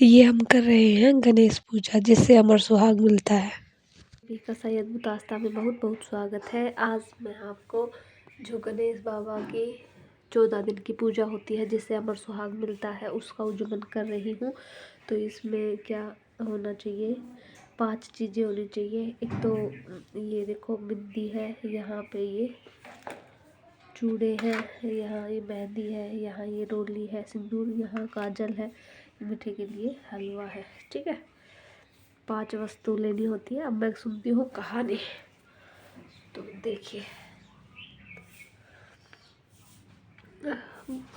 ये हम कर रहे हैं गणेश पूजा, जिससे अमर सुहाग मिलता है। का सही अद्भुत आस्था में बहुत बहुत स्वागत है। आज मैं आपको जो गणेश बाबा की 14 दिन की पूजा होती है जिससे अमर सुहाग मिलता है उसका उज्जवल कर रही हूँ। तो इसमें क्या होना चाहिए, 5 चीज़ें होनी चाहिए। एक तो ये देखो बिंदी है, यहाँ पे ये चूड़े हैं, यहाँ ये मेहंदी है, यहाँ ये रोली है, सिंदूर, यहाँ काजल है, मीठे के लिए हलवा है। ठीक है, 5 वस्तु लेनी होती है। अब मैं सुनती हूँ कहानी, तो देखिए।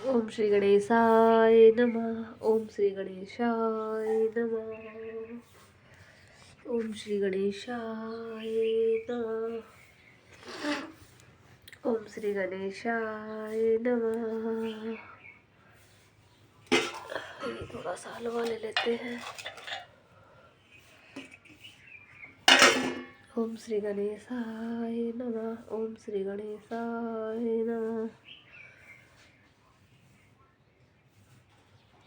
ओम श्री गणेशाय नमः, ओम श्री गणेशाय नमः, ओम श्री गणेशाय नमः, ओम श्री गणेशाय नमः। ये थोड़ा सा हलवा ले लेते हैं। ओम श्री गणेशाय नमः, ओम श्री गणेशाय नमः,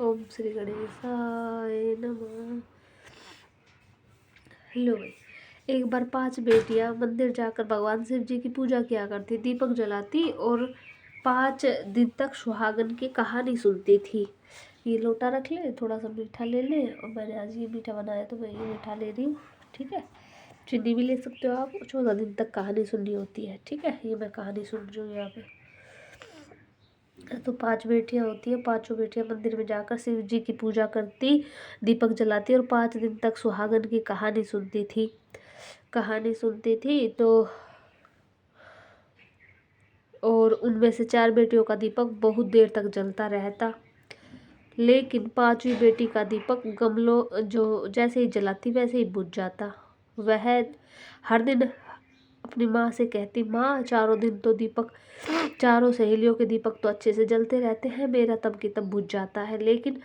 ओम श्री गणेशाय नमः। लो भाई, एक बार 5 बेटियां मंदिर जाकर भगवान शिव जी की पूजा किया करती, दीपक जलाती और 5 दिन तक सुहागन की कहानी सुनती थी। ये लोटा रख ले, थोड़ा सा मीठा ले ले, और मैंने आज ये मीठा बनाया तो मैं ये मीठा ले रही हूँ। ठीक है, चीनी भी ले सकते हो आप। 14 दिन तक कहानी सुननी होती है। ठीक है, ये मैं कहानी सुन रही हूँ यहाँ पे। तो 5 बेटियां होती है, 5 बेटियां मंदिर में जाकर शिव जी की पूजा करती, दीपक जलाती और 5 दिन तक सुहागन की कहानी सुनती थी। तो और उनमें से 4 बेटियों का दीपक बहुत देर तक जलता रहता, लेकिन 5वीं बेटी का दीपक गमलों जो जैसे ही जलाती वैसे ही बुझ जाता। वह हर दिन अपनी माँ से कहती, माँ चारों सहेलियों के दीपक तो अच्छे से जलते रहते हैं, मेरा तब की तब बुझ जाता है, लेकिन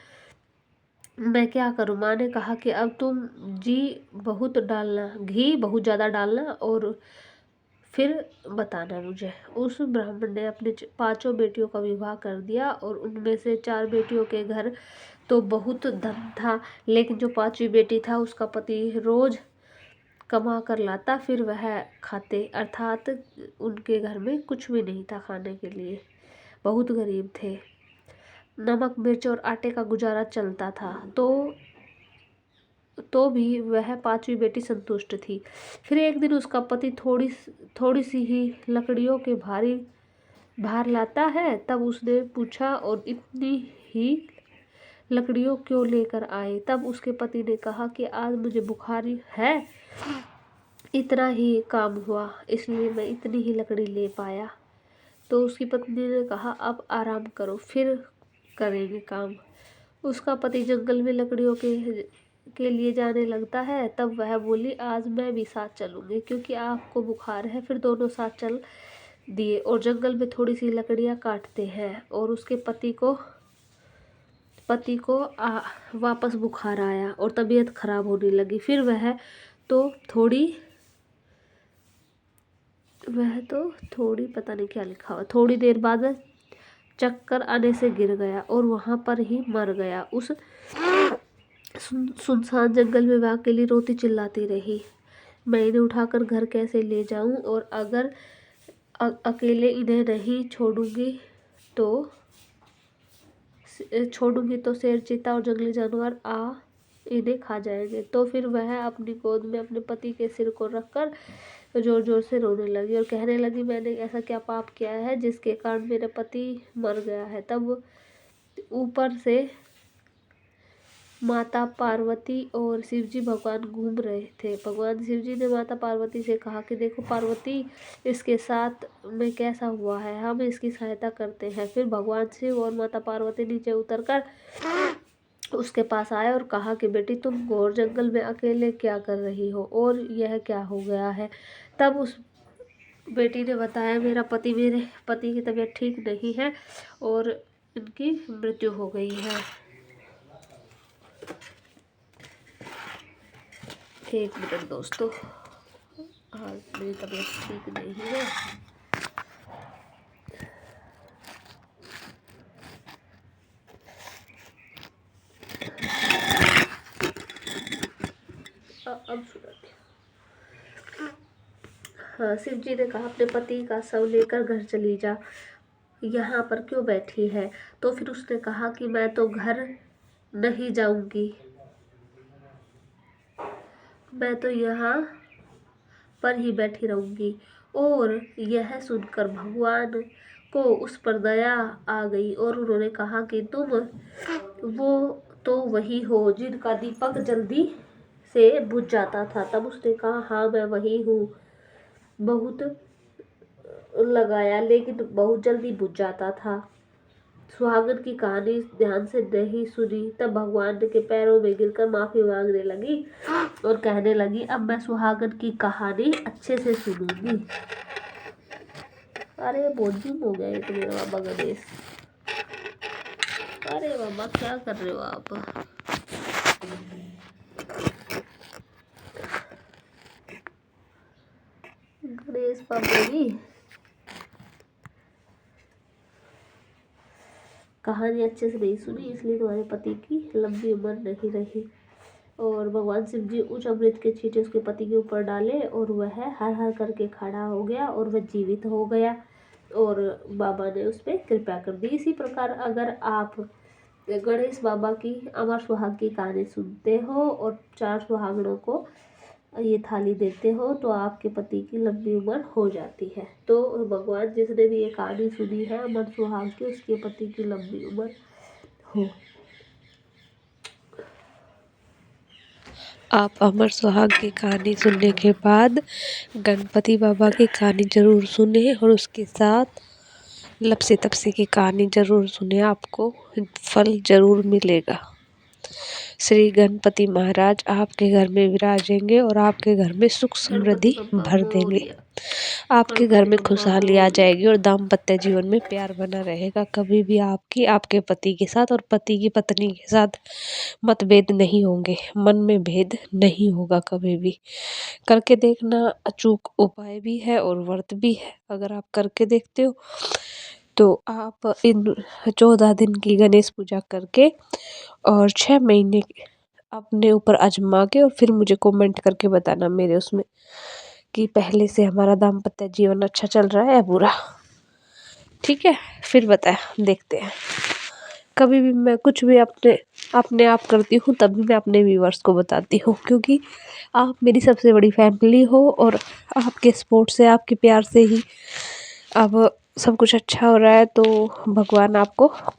मैं क्या करूँ। माँ ने कहा कि अब तुम घी बहुत ज़्यादा डालना और फिर बताना मुझे। उस ब्राह्मण ने अपनी 5 बेटियों का विवाह कर दिया और उनमें से 4 बेटियों के घर तो बहुत धन था, लेकिन जो 5वीं बेटी था उसका पति रोज कमा कर लाता, फिर वह खाते, अर्थात उनके घर में कुछ भी नहीं था खाने के लिए, बहुत गरीब थे। नमक मिर्च और आटे का गुजारा चलता था, तो भी वह 5वीं बेटी संतुष्ट थी। फिर एक दिन उसका पति थोड़ी सी ही लकड़ियों के भार लाता है। तब उसने पूछा, और इतनी ही लकड़ियों क्यों लेकर आए? तब उसके पति ने कहा कि आज मुझे बुखारी है, इतना ही काम हुआ, इसलिए मैं इतनी ही लकड़ी ले पाया। तो उसकी पत्नी ने कहा, अब आराम करो, फिर करेंगे काम। उसका पति जंगल में लकड़ियों के लिए जाने लगता है। तब वह बोली, आज मैं भी साथ चलूँगी, क्योंकि आपको बुखार है। फिर दोनों साथ चल दिए और जंगल में थोड़ी सी लकड़ियाँ काटते हैं, और उसके पति को वापस बुखार आया और तबीयत खराब होने लगी। फिर वह तो थोड़ी पता नहीं क्या लिखा हुआ, थोड़ी देर बाद चक्कर आने से गिर गया और वहां पर ही मर गया। उस सुनसान जंगल में वह अकेली रोती चिल्लाती रही, मैं इन्हें उठाकर घर कैसे ले जाऊं, और अगर अकेले इन्हें नहीं छोड़ूंगी तो शेर, चीता और जंगली जानवर इन्हें खा जाएंगे। तो फिर वह अपनी गोद में अपने पति के सिर को रखकर जोर जोर से रोने लगी और कहने लगी, मैंने ऐसा क्या पाप किया है जिसके कारण मेरा पति मर गया है। तब ऊपर से माता पार्वती और शिवजी भगवान घूम रहे थे। भगवान शिवजी ने माता पार्वती से कहा कि देखो पार्वती, इसके साथ में कैसा हुआ है, हम इसकी सहायता करते हैं। फिर भगवान शिव और माता पार्वती नीचे उतरकर उसके पास आए और कहा कि बेटी, तुम घोर जंगल में अकेले क्या कर रही हो, और यह क्या हो गया है? तब उस बेटी ने बताया, मेरे पति की तबीयत ठीक नहीं है और इनकी मृत्यु हो गई है। एक मिनट दोस्तों, आज मेरी तबीयत ठीक नहीं है। अब सुनाते हैं। हाँ, शिव जी ने कहा अपने पति का शव लेकर घर चली जा, यहाँ पर क्यों बैठी है। तो फिर उसने कहा कि मैं तो घर नहीं जाऊंगी, मैं तो यहाँ पर ही बैठी रहूंगी। और यह सुनकर भगवान को उस पर दया आ गई और उन्होंने कहा कि तुम वो तो वही हो जिनका दीपक जल्दी से बुझ जाता था। तब उसने कहा हाँ मैं वही हूँ, बहुत लगाया लेकिन बहुत जल्दी बुझ जाता था। सुहागन की कहानी ध्यान से नहीं सुनी। तब भगवान के पैरों में गिरकर माफी मांगने लगी और कहने लगी अब मैं सुहागन की कहानी अच्छे से सुनूंगी। अरे बोझिम हो गया ये तो मेरा बाबा गणेश। अरे बाबा क्या कर रहे हो आप। गणेश बाबा जी कहानी अच्छे से नहीं सुनी, इसलिए तुम्हारे पति की लंबी उम्र नहीं रही। और भगवान शिव जी उच्च अमृत के छींटे उसके पति के ऊपर डाले और वह हर हर करके खड़ा हो गया और वह जीवित हो गया और बाबा ने उस पर कृपा कर दी। इसी प्रकार अगर आप गणेश बाबा की अमर सुहाग की कहानी सुनते हो और 4 सुहागनों को ये थाली देते हो तो आपके पति की लंबी उम्र हो जाती है। तो भगवान जिसने भी ये कहानी सुनी है अमर सुहाग की, उसके पति की लंबी उम्र हो। आप अमर सुहाग की कहानी सुनने के बाद गणपति बाबा की कहानी ज़रूर सुने और उसके साथ लपसे तपसे की कहानी ज़रूर सुने, आपको फल ज़रूर मिलेगा। श्री गणपति महाराज आपके घर में विराजेंगे और आपके घर में सुख समृद्धि भर देंगे। आपके घर में खुशहाली आ जाएगी और दाम्पत्य जीवन में प्यार बना रहेगा। कभी भी आपके पति के साथ और पति की पत्नी के साथ मतभेद नहीं होंगे, मन में भेद नहीं होगा कभी भी। करके देखना अचूक उपाय भी है और व्रत भी है। अगर आप करके देखते हो तो आप इन 14 दिन की गणेश पूजा करके और 6 महीने अपने ऊपर आजमा के और फिर मुझे कमेंट करके बताना मेरे उसमें कि पहले से हमारा दाम्पत्य जीवन अच्छा चल रहा है या बुरा। ठीक है, फिर बताया देखते हैं। कभी भी मैं कुछ भी अपने आप करती हूँ तभी मैं अपने व्यूअर्स को बताती हूँ, क्योंकि आप मेरी सबसे बड़ी फैमिली हो और आपके सपोर्ट से, आपके प्यार से ही अब सब कुछ अच्छा हो रहा है। तो भगवान आपको खुश